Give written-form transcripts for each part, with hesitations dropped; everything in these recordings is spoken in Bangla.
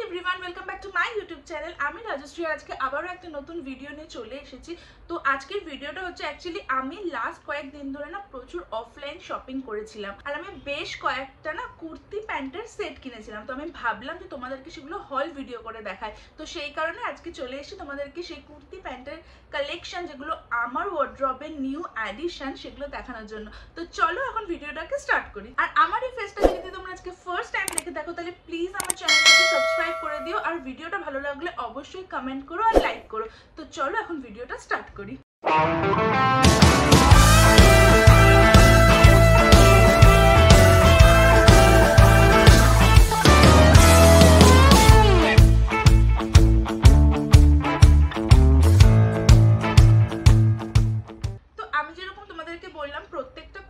Everyone welcome back to my YouTube channel আমি রাজশ্রী আজকে আবারও একটা নতুন ভিডিও নিয়ে চলে এসেছি। তো আজকের ভিডিওটা হচ্ছে অ্যাকচুয়ালি আমি লাস্ট কয়েকদিন ধরে না প্রচুর অফলাইন শপিং করেছিলাম আর আমি বেশ কয়েকটা না কুর্তি প্যান্টের সেট কিনেছিলাম। তো আমি ভাবলাম যে তোমাদেরকে সেগুলো হল ভিডিও করে দেখাই, তো সেই কারণে আজকে চলে এসেছি তোমাদেরকে সেই কুর্তি প্যান্টের কালেকশন যেগুলো আমার ওয়ার্ড্রবের নিউ অ্যাডিশন সেগুলো দেখানোর জন্য। তো চলো এখন ভিডিওটাকে স্টার্ট করি। আর আমার এই ফেসটা যদি তোমরা আজকে ফার্স্ট টাইম দেখে দেখো তাহলে প্লিজ আমার চ্যানেলটাকে সাবস্ক্রাইব করে দিও আর ভিডিওটা ভালো লাগলে অবশ্যই কমেন্ট করো আর লাইক করো। তো চলো এখন ভিডিওটা স্টার্ট করি।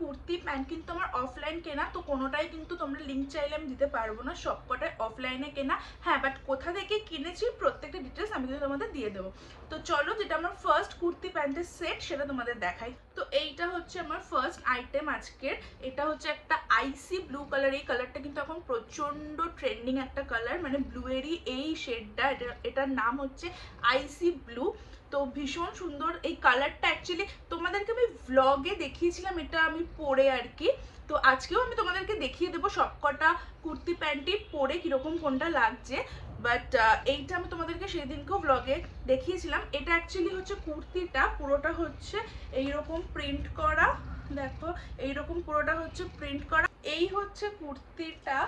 কুর্তি প্যান্ট কিন্তু আমার অফলাইন কেনা, তো কোনোটাই কিন্তু তোমরা লিঙ্ক চাইলে আমি দিতে পারবো না, সবকটাই অফলাইনে কেনা। হ্যাঁ, বাট কোথা থেকে কিনেছি প্রত্যেকটা ডিটেলস আমি কিন্তু তোমাদের দিয়ে দেবো। তো চলো, যেটা আমার ফার্স্ট কুর্তি প্যান্টের সেট সেটা তোমাদের দেখাই। তো এইটা হচ্ছে আমার ফার্স্ট আইটেম আজকের। এটা হচ্ছে একটা আইসি ব্লু কালার। এই কালারটা কিন্তু এখন প্রচন্ড ট্রেন্ডিং একটা কালার, মানে ব্লু এরই এই শেডটা, এটার নাম হচ্ছে আইসি ব্লু। তো ভীষণ সুন্দর এই কালারটা। অ্যাকচুয়ালি তোমাদেরকে আমি ভ্লগে দেখিয়েছিলাম এটা আমি পরে আর কি। তো আজকেও আমি তোমাদেরকে দেখিয়ে দেবো সবকটা কুর্তি প্যান্টই পরে কীরকম কোনটা লাগছে। বাট এইটা আমি তোমাদেরকে সেদিনকেও ভ্লগে দেখিয়েছিলাম। এটা অ্যাকচুয়ালি হচ্ছে কুর্তিটা পুরোটা হচ্ছে এইরকম প্রিন্ট করা, দেখো এইরকম পুরোটা হচ্ছে প্রিন্ট করা। এই হচ্ছে কুর্তিটা,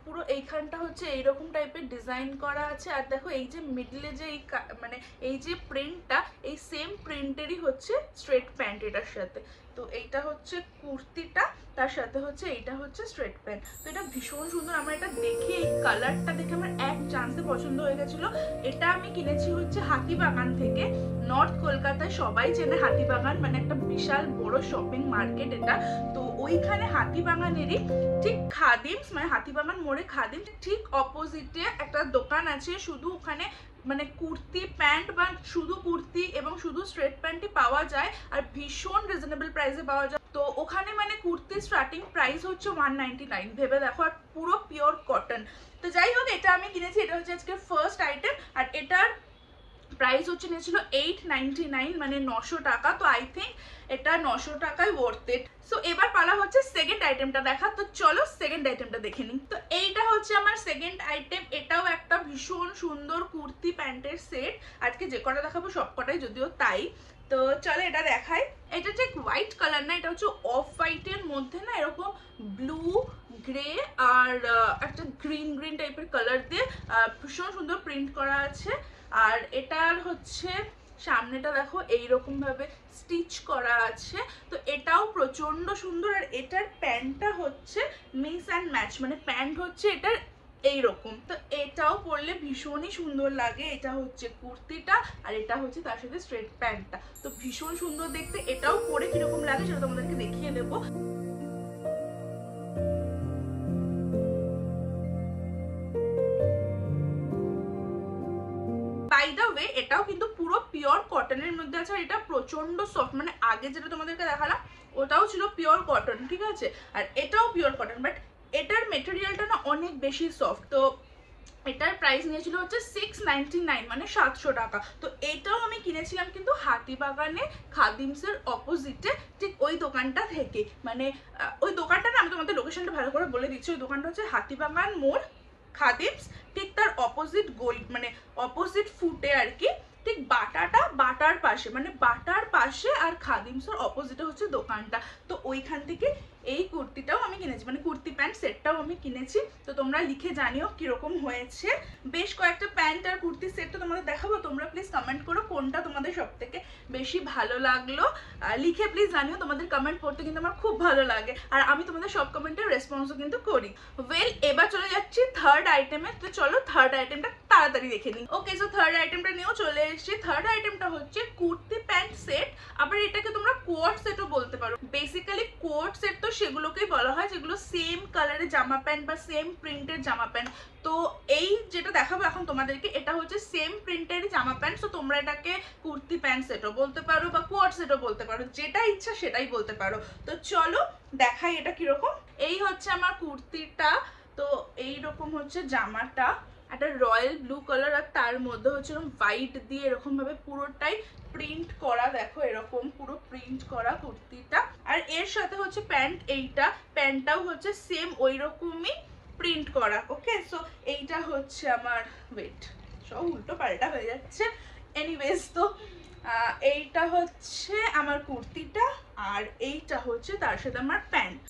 পুরো এইখানটা হচ্ছে এইরকম টাইপের ডিজাইন করা আছে। আর দেখো এই যে মিডলে যে এই মানে এই যে প্রিন্টটা, এই সেম প্রিন্টেরই হচ্ছে স্ট্রেট প্যান্ট এটার সাথে। তো এইটা হচ্ছে কুর্তিটা, তার সাথে হচ্ছে এইটা হচ্ছে স্ট্রেট প্যান্ট। তো এটা ভীষণ সুন্দর। আমার এটা দেখে, এই কালারটা দেখে আমার এক চান্সে পছন্দ হয়ে গেছিলো। এটা আমি কিনেছি হচ্ছে হাতিবাগান থেকে। নর্থ কলকাতায় সবাই চেনে হাতিবাগান, মানে একটা বিশাল বড় শপিং মার্কেট এটা। তো ওইখানে হাতিবাগানেরই ঠিক খাদিমস, মানে হাতিবাগান মোড়ে খাদিমস ঠিক অপোজিটে একটা দোকান আছে। শুধু ওখানে মানে কুর্তি প্যান্ট বা শুধু কুর্তি এবং শুধু স্ট্রেট প্যান্টই পাওয়া যায় আর ভীষণ রিজনেবল প্রাইসে পাওয়া যায়। তো ওখানে মানে কুর্তি স্টার্টিং প্রাইস হচ্ছে 199, ভেবে দেখো, আর পুরো পিওর কটন। তো যাই হোক, এটা আমি কিনেছি। এটা হচ্ছে আজকে ফার্স্ট আইটেম আর এটার প্রাইস হচ্ছে নিয়েছিল 899, মানে 900 টাকা। তো আই থিঙ্ক এটা 900 টাকায় ওয়ার্থ ইট। সো এবার পালা হচ্ছে সেকেন্ড আইটেমটা দেখা। তো চলো সেকেন্ড আইটেমটা দেখে নিই। তো এইটা হচ্ছে আমার সেকেন্ড আইটেম। এটাও একটা ভীষণ সুন্দর কুর্তি প্যান্টের সেট। আজকে যে কটা দেখাবো সব কটাই যদিও তাই। তো চলো এটা দেখাই। এটা ঠিক হোয়াইট কালার না, এটা হচ্ছে অফ হোয়াইটের মধ্যে না এরকম ব্লু গ্রে আর একটা গ্রিন গ্রিন টাইপের কালার দিয়ে ভীষণ সুন্দর প্রিন্ট করা আছে। আর এটার হচ্ছে সামনেটা দেখো এইরকম ভাবে স্টিচ করা আছে। তো এটাও প্রচন্ড সুন্দর। আর এটার প্যান্টটা হচ্ছে মিক্স অ্যান্ড ম্যাচ, মানে প্যান্ট হচ্ছে এটার এইরকম। তো এটাও পরলে ভীষণই সুন্দর লাগে। এটা হচ্ছে কুর্তিটা আর এটা হচ্ছে তার সাথে স্ট্রেট প্যান্টটা। তো ভীষণ সুন্দর দেখতে। এটাও পরে কিরকম লাগে সেটা তোমাদেরকে দেখিয়ে দেবো। বাই দ্য ওয়ে, এটাও কিন্তু পুরো পিওর কটনের মধ্যে আছে। আর এটা প্রচন্ড সফট, মানে আগে যেটা তোমাদেরকে দেখালাম ওটাও ছিল পিওর কটন, ঠিক আছে, আর এটাও পিওর কটন, বাট এটার মেটেরিয়ালটা না অনেক বেশি সফট। তো এটার প্রাইস নিয়েছিল হচ্ছে 699, মানে 700 টাকা। তো এটাও আমি কিনেছিলাম কিন্তু হাতিবাগানে খাদিমসের অপোজিটে, ঠিক ওই দোকানটা থেকে। মানে ওই দোকানটা না, আমি তোমাদের লোকেশনটা ভালো করে বলে দিচ্ছি। ওই দোকানটা হচ্ছে হাতিবাগান মোড় খাদিমস, ঠিক তার অপোজিট মানে অপোজিট ফুটে আর কি, ঠিক বাটার পাশে, মানে বাটার পাশে আর খাদিমসের অপোজিটে হচ্ছে দোকানটা। তো ওইখান থেকে এই কুর্তিটাও আমি কিনেছি, মানে কুর্তি প্যান্ট সেটটাও আমি কিনেছি। তো তোমরা লিখে জানিও কিরকম হয়েছে। বেশ কয়েকটা প্যান্ট আর কুর্তি সেট তো তোমাদের দেখাবো, তোমরা প্লিজ কমেন্ট করো কোনটা তোমাদের সব থেকে বেশি ভালো লাগলো। লিখে প্লিজ জানিও, তোমাদের কমেন্ট পড়তে কিন্তু আমার খুব ভালো লাগে আর আমি তোমাদের সব কমেন্টের রেসপন্সও কিন্তু করি। ওয়েল, এবার চলে যাচ্ছি থার্ড আইটেমে। তো চলো থার্ড আইটেমটা তাড়াতাড়ি দেখে নিই। ওকে, সো থার্ড আইটেমটা নিয়েও চলে এসেছি। থার্ড আইটেমটা হচ্ছে কুর্তি প্যান্ট সেট, আবার এটাকে তোমরা কোয়ার্ড সেটও বলতে পারো। বেসিক্যালি কোয়ার্ড সেট তো সেগুলোকেই বলা হয় যেগুলো সেম কালারের জামা প্যান্ট বা সেম প্রিন্টের জামা প্যান্ট। তো এই যেটা দেখাবো এখন তোমাদেরকে, এটা হচ্ছে সেম প্রিন্টের জামা প্যান্ট। তো তোমরা এটাকে কুর্তি প্যান্ট সেটও বলতে পারো বা কোয়ার্ড সেটও বলতে পারো, যেটা ইচ্ছা সেটাই বলতে পারো। তো চলো দেখাই এটা কিরকম। এই হচ্ছে আমার কুর্তিটা। তো এইরকম হচ্ছে জামাটা। একটা রয়্যাল ব্লু কালার, আর তার মধ্যে হচ্ছে এরকম হোয়াইট দিয়ে এরকম ভাবে পুরোটাই প্রিন্ট করা, দেখো এরকম পুরো প্রিন্ট করা কুর্তিটা। আর এর সাথে হচ্ছে প্যান্ট, এইটা প্যান্টটাও হচ্ছে সেম ওই রকমই প্রিন্ট করা। ওকে, সো এইটা হচ্ছে আমার, ওয়েট সব উল্টো পাল্টা হয়ে যাচ্ছে, এনিওয়েজ তো এইটা হচ্ছে আমার কুর্তিটা, আর এইটা হচ্ছে তার সাথে আমার প্যান্ট।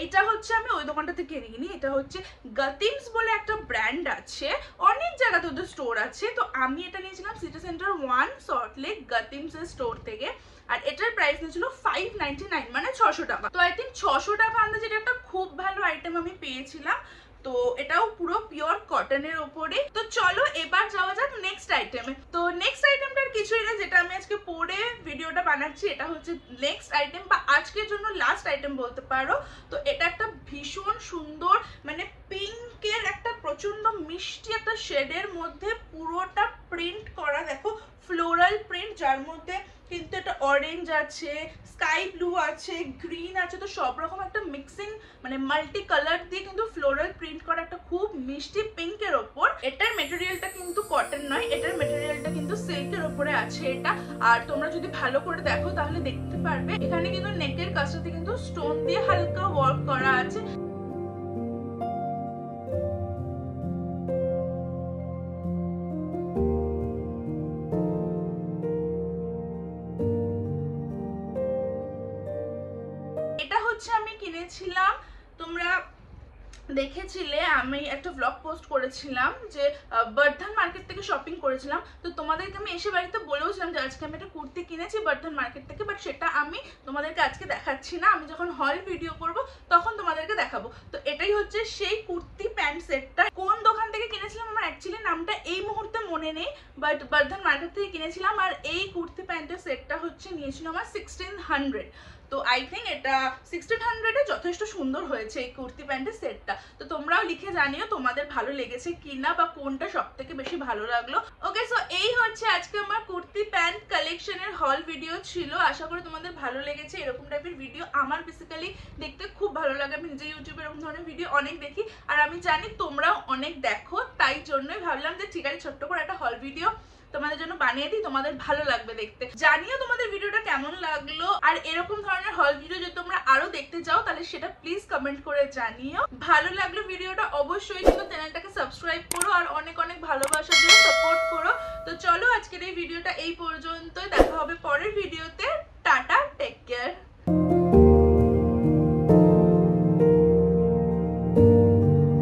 এইটা হচ্ছে আমি ওই দোকানটা থেকে কিনিনি, এটা হচ্ছে গাতিমস বলে একটা ব্র্যান্ড আছে, অনেক জায়গাতে ওদের স্টোর আছে। তো আমি এটা নিয়েছিলাম সিটি সেন্টার 1 সল্টলেক গাতিমস এর স্টোর থেকে, আর এটার প্রাইস নিয়েছিল 599 মানে 600 টাকা। তো আই থিঙ্ক 600 টাকা আন্দাজে এটা একটা খুব ভালো আইটেম আমি পেয়েছিলাম। তো এটাও পুরো পিওর কটনের ওপরে। তো চলো এবার যাওয়া যাক নেক্সট আইটেমে। তো নেক্সট আইটেমটার কিছুই না, যেটা আমি আজকে পরে ভিডিওটা বানাচ্ছি, এটা হচ্ছে নেক্সট আইটেম বা আজকের জন্য লাস্ট আইটেম বলতে পারো। তো এটা একটা ভীষণ সুন্দর মানে পিঙ্কের একটা প্রচন্ড মিষ্টি একটা শেডের মধ্যে পুরোটা প্রিন্ট করা, দেখো ফ্লোরাল প্রিন্ট, যার মধ্যে কিন্তু এটা অরেঞ্জ আছে, স্কাই ব্লু আছে, গ্রিন আছে, তো সব রকম একটা মিক্সিং মানে মাল্টি কালার দিয়ে কিন্তু ফ্লোরাল প্রিন্ট করা একটা খুব মিষ্টি পিঙ্কের ওপর। এটার মেটেরিয়ালটা কিন্তু কটন নয়, এটার মেটেরিয়ালটা কিন্তু সিল্কের ওপরে আছে এটা। আর তোমরা যদি ভালো করে দেখো তাহলে দেখতে পারবে এখানে কিন্তু নেকের কাছটাতে কিন্তু স্টোন দিয়ে হালকা ওয়ার্ক করা আছে। এটা হচ্ছে আমি কিনেছিলাম, তোমরা দেখেছিলে আমি একটা ব্লগ পোস্ট করেছিলাম যে বর্ধন মার্কেট থেকে শপিং করেছিলাম। তো তোমাদেরকে আমি এসে বাড়িতে বলেওছিলাম যে আজকে আমি একটা কুর্তি কিনেছি বর্ধন মার্কেট থেকে, বাট সেটা আমি তোমাদেরকে আজকে দেখাচ্ছি না, আমি যখন হল ভিডিও করব তখন তোমাদেরকে দেখাবো। তো এটাই হচ্ছে সেই কুর্তি প্যান্ট সেটটা। কোন দোকান থেকে কিনেছিলাম আমার অ্যাকচুয়ালি নামটা এই মুহূর্তে মনে নেই, বাট বর্ধন মার্কেট থেকে কিনেছিলাম। আর এই কুর্তি প্যান্টের সেটটা হচ্ছে নিয়েছিল আমার 1600। তো আই থিঙ্ক এটা 1600 এ যথেষ্ট সুন্দর হয়েছে এই কুর্তি প্যান্টের সেটটা। তো তোমরাও লিখে জানিও তোমাদের ভালো লেগেছে কিনা বা কোনটা সব থেকে বেশি ভালো লাগলো। ওকে, সো এই হচ্ছে আজকে আমার কুর্তি প্যান্ট কালেকশনের হল ভিডিও ছিল। আশা করি তোমাদের ভালো লেগেছে। এরকম টাইপের ভিডিও আমার বেসিক্যালি দেখতে খুব ভালো লাগে, আমি নিজে ইউটিউবে এরকম ধরনের ভিডিও অনেক দেখি, আর আমি জানি তোমরাও অনেক দেখো, তাই জন্যই ভাবলাম যে ঠিক আছে ছোট্ট করে একটা হল ভিডিও তোমাদের জন্য বানিয়ে দিই, তোমাদের ভালো লাগবে দেখতে। জানিও তোমাদের ভিডিওটা কেমন লাগলো, আর এরকম ধরনের হল ভিডিও যদি তোমরা আরো দেখতে চাও তাহলে সেটা প্লিজ কমেন্ট করে জানিও। ভালো লাগলো ভিডিওটা অবশ্যই কিন্তু চ্যানেলটাকে সাবস্ক্রাইব করো, আর অনেক অনেক ভালোবাসা দিয়ে সাপোর্ট করো। তো চলো আজকের এই ভিডিওটা এই পর্যন্তই, দেখা হবে পরের ভিডিওতে। Ta-ta, take care.